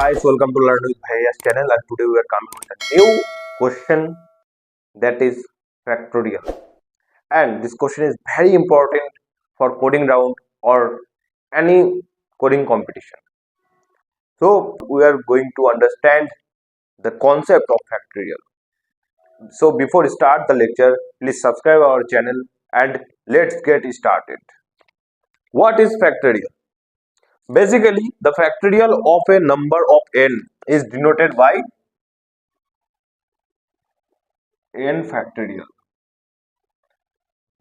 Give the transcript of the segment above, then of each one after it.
Guys, welcome to Learn with Bhaiya's channel, and today we are coming with a new question, that is factorial. And this question is very important for coding round or any coding competition. So we are going to understand the concept of factorial. So before start the lecture, please subscribe our channel and let's get started. What is factorial? Basically, the factorial of a number of n is denoted by n factorial.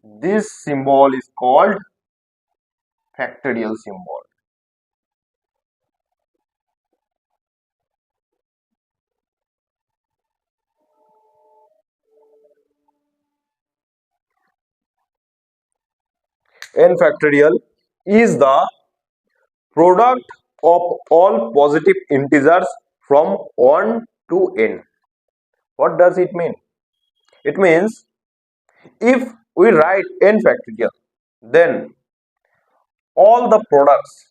This symbol is called factorial symbol. N factorial is the product of all positive integers from 1 to n. What does it mean? It means if we write n factorial, then all the products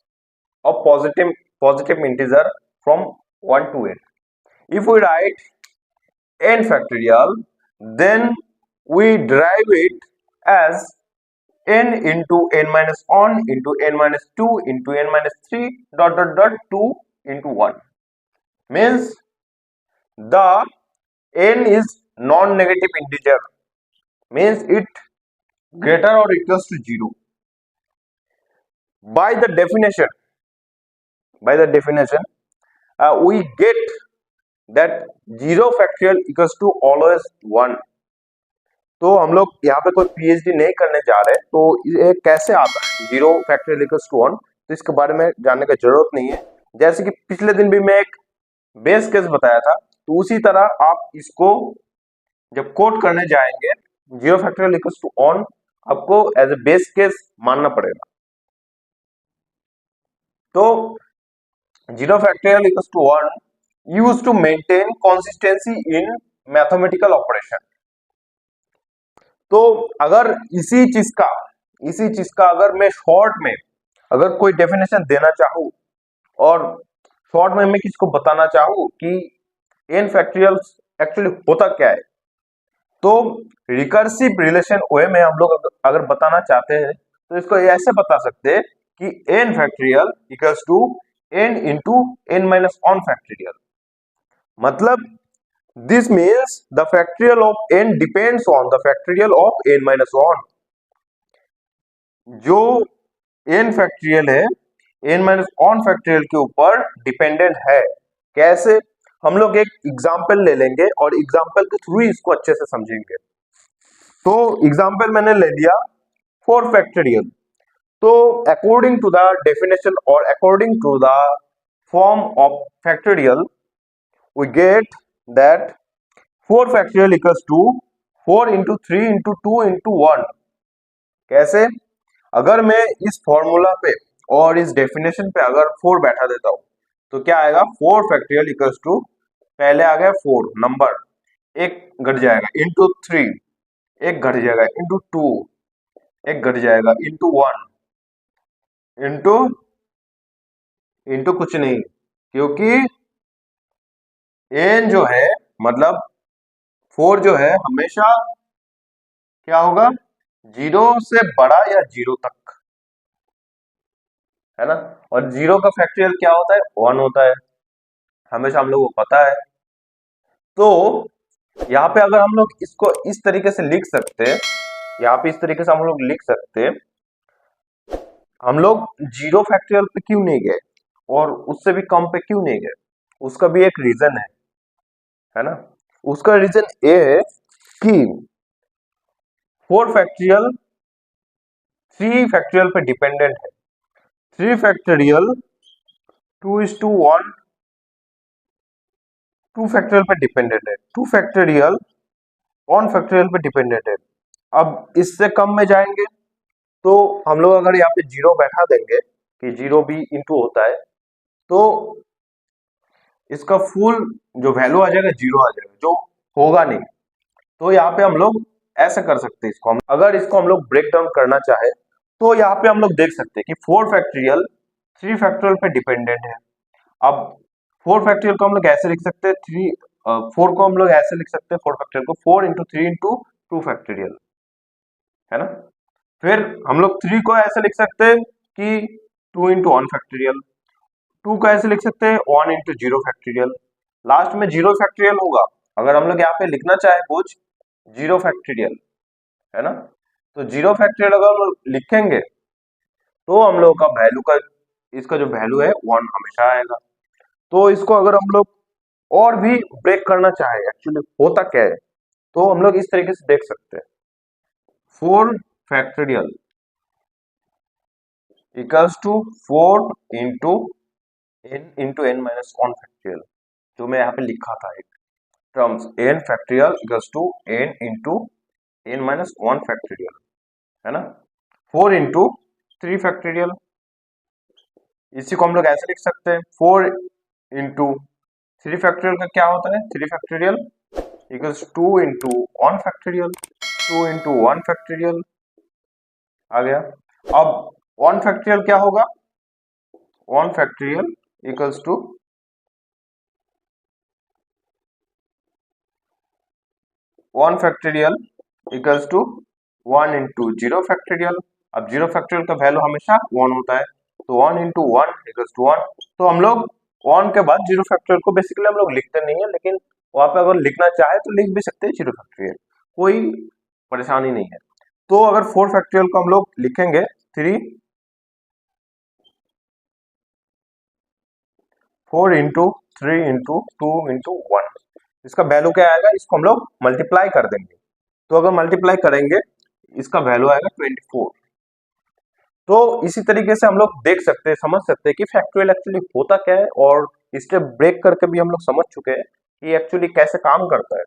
of positive integer from 1 to n. If we write n factorial, then we derive it as n into n minus 1 into n minus 2 into n minus 3 dot 2 into 1. Means the n is non-negative integer, means it greater or equals to 0. By the definition, we get that 0 factorial equals to always 1. तो हम लोग यहाँ पे कोई PhD नहीं करने जा रहे, तो ये कैसे आता है 0 फैक्टोरियल इक्वल्स टू 1, तो इसके बारे में जानने की जरूरत नहीं है। जैसे कि पिछले दिन भी मैं एक बेस केस बताया था, तो उसी तरह आप इसको जब कोड करने जाएंगे 0 फैक्टोरियल इक्वल्स टू 1 आपको एज ए बेस केस मानना पड़ेगा। तो 0 factorial equals to 1 use to maintain consistency in mathematical operation. तो अगर इसी चीज का अगर मैं शॉर्ट में अगर कोई डेफिनेशन देना चाहूँ और शॉर्ट में मैं किसको बताना चाहूँ कि n फैक्टोरियल एक्चुअली होता क्या है, तो रिकर्सिव रिलेशन वे में हम लोग अगर बताना चाहते हैं तो इसको ऐसे बता सकते हैं कि n factorial equals to n into n minus 1 factorial. मतलब this means the factorial of n depends on the factorial of n minus 1. जो n फैक्टोरियल है n माइनस 1 फैक्टोरियल के ऊपर डिपेंडेंट है। कैसे? हम लोग एक एग्जांपल ले लेंगे और एग्जांपल के थ्रू इसको अच्छे से समझेंगे। तो एग्जांपल मैंने ले लिया 4 फैक्टोरियल। तो अकॉर्डिंग टू द डेफिनेशन और according to the form of factorial we get that 4 factorial equals to 4 into 3 into 2 into 1. कैसे? अगर मैं इस फॉर्मूला पे और इस डेफिनेशन पे अगर 4 बैठा देता हूं तो क्या आएगा 4 फैक्टोरियल इक्वल्स टू, पहले आ गया 4 नंबर, एक घट जाएगा इंटू 3, एक घट जाएगा इंटू 2, एक घट जाएगा इंटू 1, इंटू कुछ नहीं, क्योंकि n जो है मतलब 4 जो है हमेशा क्या होगा 0 से बड़ा या 0 तक, है ना। और 0 का फैक्टोरियल क्या होता है 1 होता है, हमेशा हम लोगों को पता है। तो यहाँ पे अगर हम लोग इसको इस तरीके से लिख सकते हैं, यहाँ पे इस तरीके से हम लोग लिख सकते हैं, हम लोग 0 फैक्टोरियल पे क्यों नहीं गए और उससे भी कम पे क्यों नहीं गए, उसका भी एक रीजन है ना। उसका रीजन ये है कि 4 फैक्टोरियल 3 फैक्टोरियल पे डिपेंडेंट है, 3 फैक्टोरियल 2:1 2 फैक्टोरियल पे डिपेंडेंट है, 2 फैक्टोरियल 1 फैक्टोरियल पे डिपेंडेंट है। अब इससे कम में जाएंगे तो हम लोग अगर यहाँ पे 0 बैठा देंगे कि 0 भी इंटू होता है, तो इसका फुल जो वैल्यू आ जाएगा 0 आ जाएगा, जो होगा नहीं। तो यहाँ पे हम लोग ऐसा कर सकते हैं इसको, अगर इसको हम लोग ब्रेक डाउन करना चाहे तो यहाँ पे हम लोग देख सकते हैं कि 4 फैक्टोरियल 3 फैक्टोरियल पे डिपेंडेंट है। अब 4 फैक्टोरियल को हम लोग ऐसे लिख सकते हैं 4 को हम लोग ऐसे लिख सकते हैं 4 फैक्टोरियल को 4 इंटू 3 इंटू 2 फैक्टोरियल, है ना। फिर हम लोग 3 को ऐसे लिख सकते हैं कि 2 इंटू 1 फैक्टोरियल, 2 को ऐसे लिख सकते हैं 1 इंटू 0 फैक्टोरियल, लास्ट में 0 फैक्टोरियल होगा। अगर हम लोग यहाँ पे लिखना चाहे कुछ 0 फैक्टोरियल, है ना, तो 0 फैक्टोरियल अगर हम लोग लिखेंगे तो हम लोग का वैल्यू का इसका जो वैल्यू है 1 हमेशा आएगा। तो इसको अगर हम लोग और भी ब्रेक करना चाहे एक्चुअली होता क्या है, तो हम लोग इस तरीके से देख सकते हैं 4 factorial equals to 4 into n minus 1 factorial, जो मैं यहाँ पे लिखा था एक terms n factorial equals to n into n minus 1 factorial, है ना, 4 इंटू 3 फैक्टोरियल। इसी को हम लोग ऐसे लिख सकते हैं 4 इंटू 3 फैक्टोरियल का क्या होता है 3 factorial equals 2 into 1 factorial, 2 into 1 factorial आ गया। अब 1 फैक्टोरियल क्या होगा 1 factorial equals to 1 factorial equals to 1 into 0 factorial. अब 0 फैक्टोरियल का वैल्यू हमेशा 1 होता है, तो 1 इंटू 1 इक्वल्स टू 1। तो हम लोग 1 के बाद 0 फैक्टोरियल को बेसिकली हम लोग लिखते नहीं है, लेकिन वहां पे अगर लिखना चाहे तो लिख भी सकते हैं 0 फैक्टोरियल, कोई परेशानी नहीं है। तो अगर 4 फैक्टोरियल को हम लोग लिखेंगे 4 इंटू 3 इंटू 2 इंटू 1, इसका वैल्यू क्या आएगा, इसको हम लोग मल्टीप्लाई कर देंगे। तो अगर मल्टीप्लाई करेंगे इसका वैल्यू आएगा 24। तो इसी तरीके से हम लोग देख सकते हैं समझ सकते हैं कि फैक्टोरियल एक्चुअली होता क्या है, और स्टेप ब्रेक करके भी हम लोग समझ चुके हैं कि एक्चुअली कैसे काम करता है।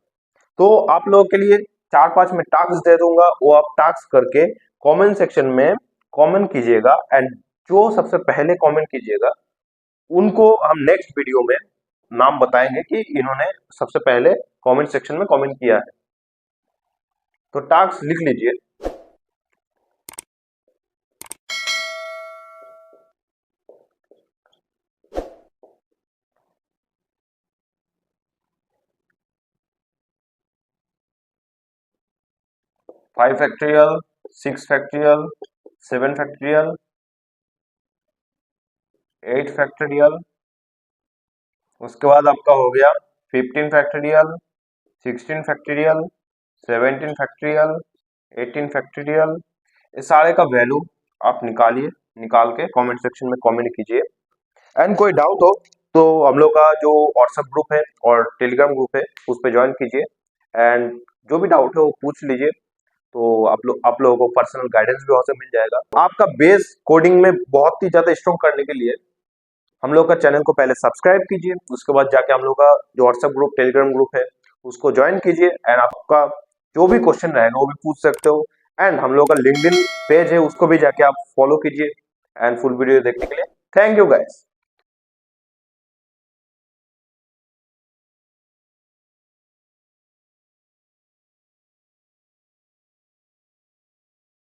तो आप लोगों के लिए 4-5 में टास्क दे दूंगा, वो आप टास्क करके कमेंट सेक्शन में कमेंट कीजिएगा, एंड जो सबसे पहले कमेंट कीजिएगा उनको हम नेक्स्ट वीडियो में नाम बताएंगे कि इन्होंने सबसे पहले कमेंट सेक्शन में कमेंट किया है। तो टास्क लिख लीजिए 5 फैक्टोरियल 6 फैक्टोरियल 7 फैक्टोरियल 8 फैक्टोरियल, उसके बाद आपका हो गया 15 फैक्टोरियल 16 फैक्टोरियल 17 फैक्टोरियल 18 फैक्टोरियल। इस सारे का वैल्यू आप निकालिए, निकाल के कमेंट सेक्शन में कमेंट कीजिए। एंड कोई डाउट हो तो हम लोग का जो व्हाट्सएप ग्रुप है और टेलीग्राम ग्रुप है उस पर ज्वाइन कीजिए, एंड जो भी डाउट है वो पूछ लीजिए। तो आप लोगों को पर्सनल गाइडेंस भी वहां से मिल जाएगा। आपका बेस कोडिंग में बहुत ही ज्यादा स्ट्रॉन्ग करने के लिए हम लोग का चैनल को पहले सब्सक्राइब कीजिए, उसके बाद जाके हम लोग का जो व्हाट्सएप ग्रुप टेलीग्राम ग्रुप है उसको ज्वाइन कीजिए, एंड आपका जो भी क्वेश्चन रहेगा वो भी पूछ सकते हो। एंड हम लोग का लिंक्डइन पेज है उसको भी जाके आप फॉलो कीजिए, एंड फुल वीडियो देखने के लिए थैंक यू गाइस।